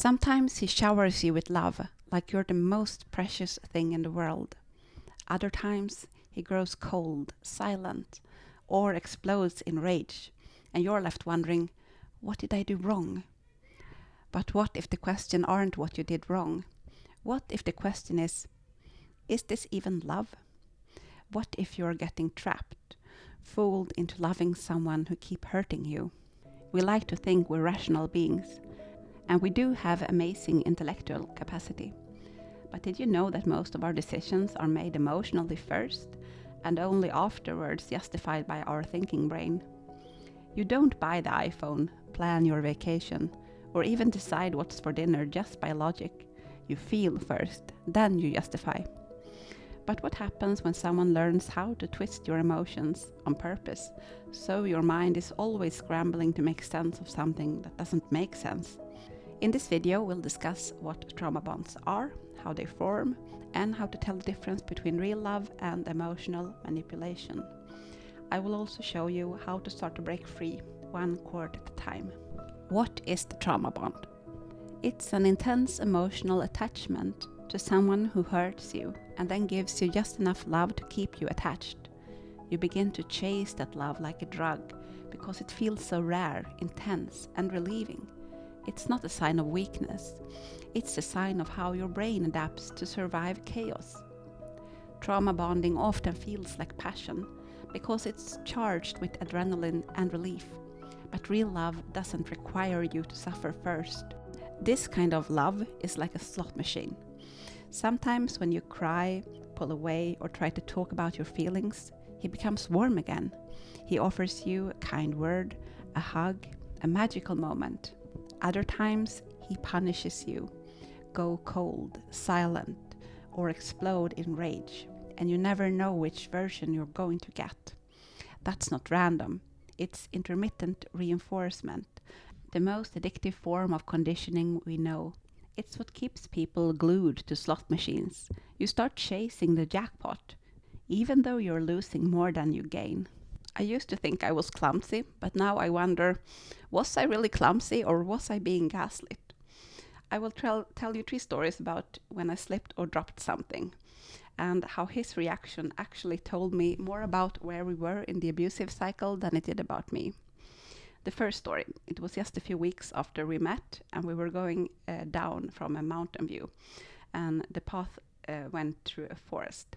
Sometimes he showers you with love, like you're the most precious thing in the world. Other times he grows cold, silent, or explodes in rage, and you're left wondering, what did I do wrong? But what if the question aren't what you did wrong? What if the question is this even love? What if you're getting trapped, fooled into loving someone who keep hurting you? We like to think we're rational beings, and we do have amazing intellectual capacity. But did you know that most of our decisions are made emotionally first, and only afterwards justified by our thinking brain? You don't buy the iPhone, plan your vacation, or even decide what's for dinner just by logic. You feel first, then you justify. But what happens when someone learns how to twist your emotions on purpose, so your mind is always scrambling to make sense of something that doesn't make sense? In this video, we'll discuss what trauma bonds are, how they form, and how to tell the difference between real love and emotional manipulation. I will also show you how to start to break free, one chord at a time. What is the trauma bond? It's an intense emotional attachment to someone who hurts you and then gives you just enough love to keep you attached. You begin to chase that love like a drug because it feels so rare, intense, and relieving. It's not a sign of weakness. It's a sign of how your brain adapts to survive chaos. Trauma bonding often feels like passion because it's charged with adrenaline and relief. But real love doesn't require you to suffer first. This kind of love is like a slot machine. Sometimes when you cry, pull away, or try to talk about your feelings, he becomes warm again. He offers you a kind word, a hug, a magical moment. Other times, he punishes you, go cold, silent, or explode in rage, and you never know which version you're going to get. That's not random. It's intermittent reinforcement, the most addictive form of conditioning we know. It's what keeps people glued to slot machines. You start chasing the jackpot, even though you're losing more than you gain. I used to think I was clumsy, but now I wonder, was I really clumsy or was I being gaslit? I will tell you 3 stories about when I slipped or dropped something, and how his reaction actually told me more about where we were in the abusive cycle than it did about me. The first story, it was just a few weeks after we met, and we were going down from a mountain view, and the path went through a forest.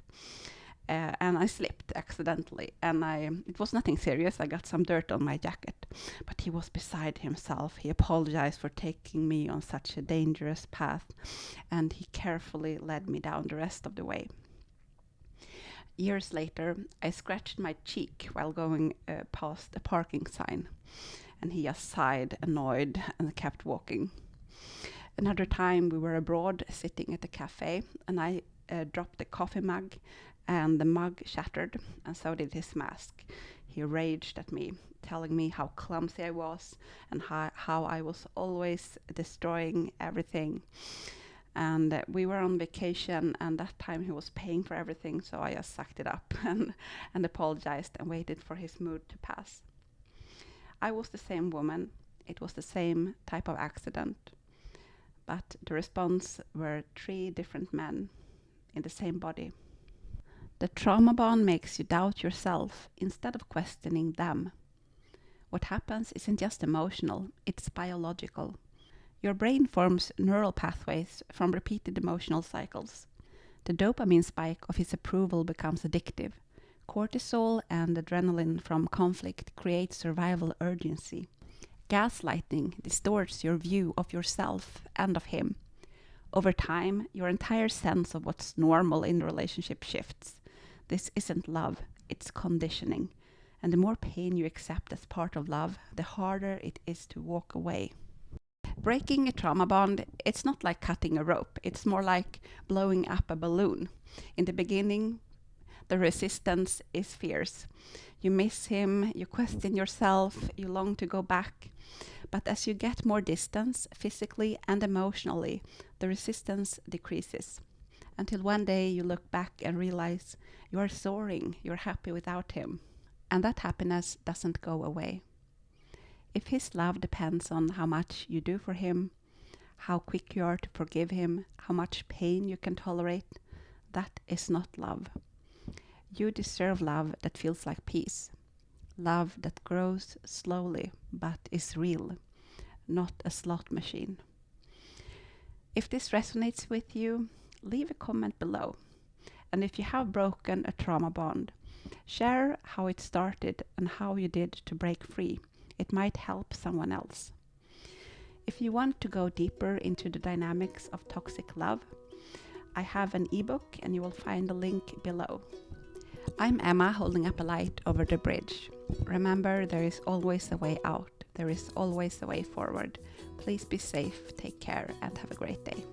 And I slipped accidentally, and it was nothing serious. I got some dirt on my jacket, but he was beside himself. He apologized for taking me on such a dangerous path, and he carefully led me down the rest of the way. Years later, I scratched my cheek while going past a parking sign, and he just sighed, annoyed, and kept walking. Another time, we were abroad, sitting at a cafe, and I dropped a coffee mug, and the mug shattered, and so did his mask. He raged at me, telling me how clumsy I was, and how I was always destroying everything. And we were on vacation, and that time he was paying for everything, so I just sucked it up and apologized and waited for his mood to pass. I was the same woman. It was the same type of accident. But the response were 3 different men in the same body. The trauma bond makes you doubt yourself instead of questioning them. What happens isn't just emotional, it's biological. Your brain forms neural pathways from repeated emotional cycles. The dopamine spike of his approval becomes addictive. Cortisol and adrenaline from conflict create survival urgency. Gaslighting distorts your view of yourself and of him. Over time, your entire sense of what's normal in the relationship shifts. This isn't love, it's conditioning. And the more pain you accept as part of love, the harder it is to walk away. Breaking a trauma bond, it's not like cutting a rope. It's more like blowing up a balloon. In the beginning, the resistance is fierce. You miss him, you question yourself, you long to go back. But as you get more distance, physically and emotionally, the resistance decreases. Until one day you look back and realize you are soaring, you're happy without him. And that happiness doesn't go away. If his love depends on how much you do for him, how quick you are to forgive him, how much pain you can tolerate. That is not love. You deserve love that feels like peace. Love that grows slowly but is real, not a slot machine. If this resonates with you, leave a comment below. And if you have broken a trauma bond, share how it started and how you did to break free. It might help someone else. If you want to go deeper into the dynamics of toxic love, I have an ebook and you will find the link below. I'm Emma, holding up a light over the bridge. Remember, there is always a way out. There is always a way forward. Please be safe, take care, and have a great day.